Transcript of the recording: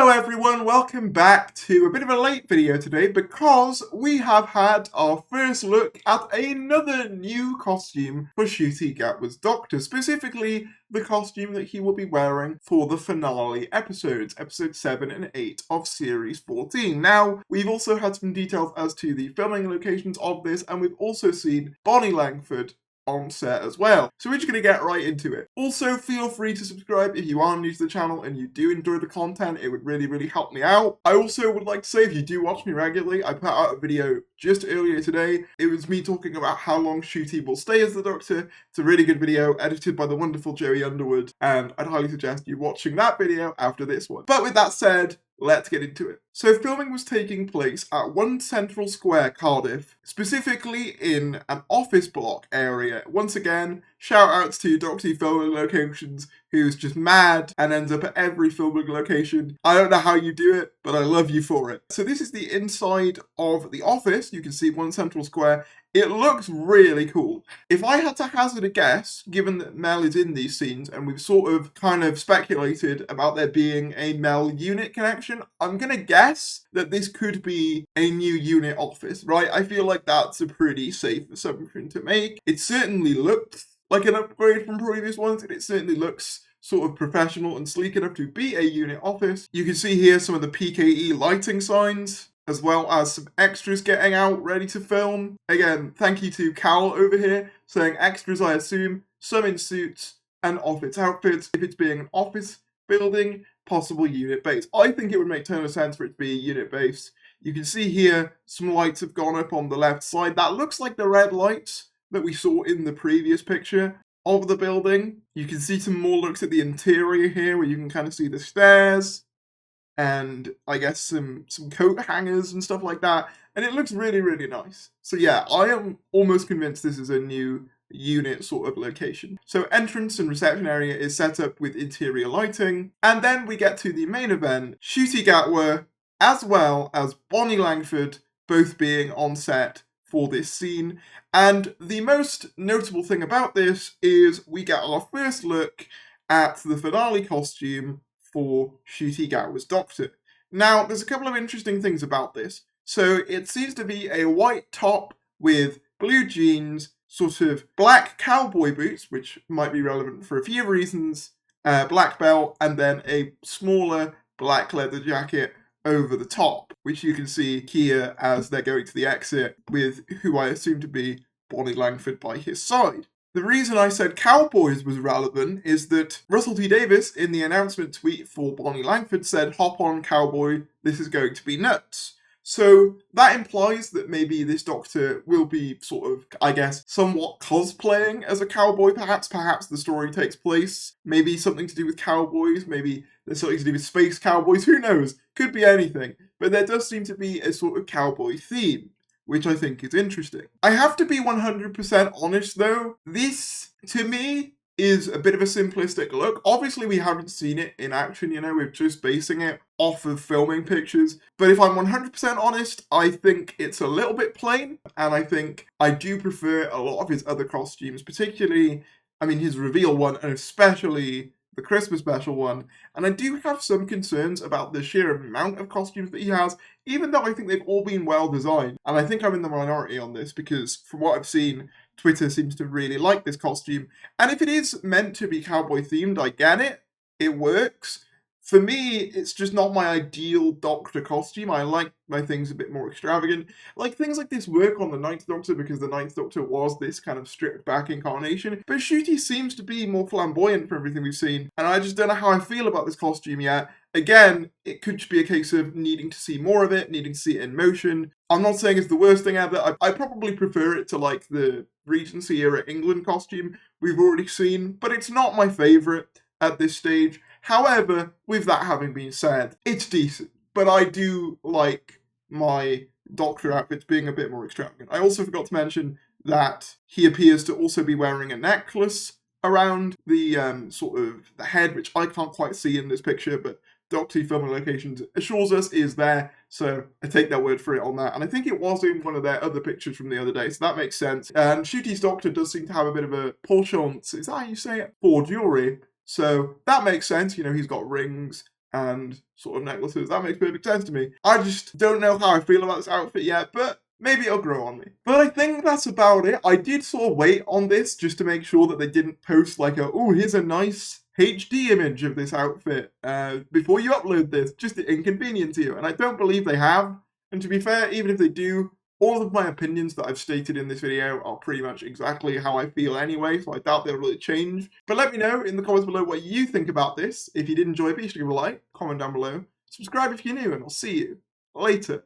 Hello everyone, welcome back to a bit of a late video today because we have had our first look at another new costume for Ncuti Gatwa's Doctor, specifically the costume that he will be wearing for the finale episodes, episodes 7 and 8 of series 14. Now, we've also had some details as to the filming locations of this, and we've also seen Bonnie Langford on set as well. So we're just going to get right into it. Also, feel free to subscribe if you are new to the channel and you do enjoy the content. It would really help me out. I also would like to say, if you do watch me regularly, I put out a video just earlier today. It was me talking about how long Ncuti will stay as the Doctor. It's a really good video, edited by the wonderful Joey Underwood, and I'd highly suggest you watching that video after this one. But with that said, let's get into it. So filming was taking place at 1 Central Square, Cardiff, specifically in an office block area. Once again, shout outs to Doctor Who filming locations, who's just mad and ends up at every filming location. I don't know how you do it, but I love you for it. So this is the inside of the office. You can see 1 Central Square. It looks really cool. If I had to hazard a guess, given that MEL is in these scenes, and we've sort of kind of speculated about there being a MEL unit connection, I'm gonna guess that this could be a new unit office, right? I feel like that's a pretty safe assumption to make. It certainly looks like an upgrade from previous ones, and it certainly looks sort of professional and sleek enough to be a unit office. You can see here some of the PKE lighting signs, as well as some extras getting out ready to film. Again, thank you to Cal over here, saying extras, I assume, some in suits and office outfits. If it's being an office building, possible unit base. I think it would make total sense for it to be a unit base. You can see here some lights have gone up on the left side. That looks like the red lights that we saw in the previous picture of the building. You can see some more looks at the interior here, where you can kind of see the stairs and I guess some coat hangers and stuff like that, and it looks really nice. So yeah, I am almost convinced this is a new unit sort of location. So entrance and reception area is set up with interior lighting, and then we get to the main event, Ncuti Gatwa as well as Bonnie Langford both being on set for this scene. And the most notable thing about this is we get our first look at the finale costume for Ncuti Gatwa's Doctor. Now, there's a couple of interesting things about this. So it seems to be a white top with blue jeans, sort of black cowboy boots, which might be relevant for a few reasons, black belt, and then a smaller black leather jacket over the top, which you can see here as they're going to the exit with who I assume to be Bonnie Langford by his side. The reason I said Cowboys was relevant is that Russell T Davies, in the announcement tweet for Bonnie Langford, said, "Hop on, cowboy, this is going to be nuts." So that implies that maybe this Doctor will be sort of, I guess, somewhat cosplaying as a cowboy, perhaps. Perhaps the story takes place, maybe something to do with cowboys, maybe there's something to do with space cowboys, who knows? Could be anything. But there does seem to be a sort of cowboy theme, which I think is interesting. I have to be 100% honest though, this, to me, is a bit of a simplistic look. Obviously we haven't seen it in action, we're just basing it off of filming pictures. But if I'm 100% honest, I think it's a little bit plain, and I think I do prefer a lot of his other costumes, particularly, his reveal one, and especially the Christmas special one. And I do have some concerns about the sheer amount of costumes that he has, even though I think they've all been well designed. And I think I'm in the minority on this, because from what I've seen, Twitter seems to really like this costume. And if it is meant to be cowboy themed, I get it. It works. For me, it's just not my ideal Doctor costume. I like my things a bit more extravagant. Like, things like this work on the Ninth Doctor because the Ninth Doctor was this kind of stripped back incarnation. But Ncuti seems to be more flamboyant from everything we've seen, and I just don't know how I feel about this costume yet. Again, it could just be a case of needing to see more of it, needing to see it in motion. I'm not saying it's the worst thing ever. I probably prefer it to, like, the Regency era England costume we've already seen, but it's not my favourite at this stage. However, with that having been said, it's decent. But I do like my Doctor outfits being a bit more extravagant. I also forgot to mention that he appears to also be wearing a necklace around the sort of the head, which I can't quite see in this picture, but Doctor Who filming locations assures us is there, so I take their word for it on that. And I think it was in one of their other pictures from the other day, so that makes sense. And Ncuti's Doctor does seem to have a bit of a penchant, is that how you say it, for jewellery. So that makes sense, he's got rings and sort of necklaces. That makes perfect sense to me. I just don't know how I feel about this outfit yet, but maybe it'll grow on me. But I think that's about it. I did sort of wait on this just to make sure that they didn't post like oh, here's a nice HD image of this outfit before you upload this, just to inconvenience you. And I don't believe they have. And to be fair, even if they do, all of my opinions that I've stated in this video are pretty much exactly how I feel anyway, so I doubt they'll really change. But let me know in the comments below what you think about this. If you did enjoy it, be sure to give a like, comment down below, subscribe if you're new, and I'll see you later.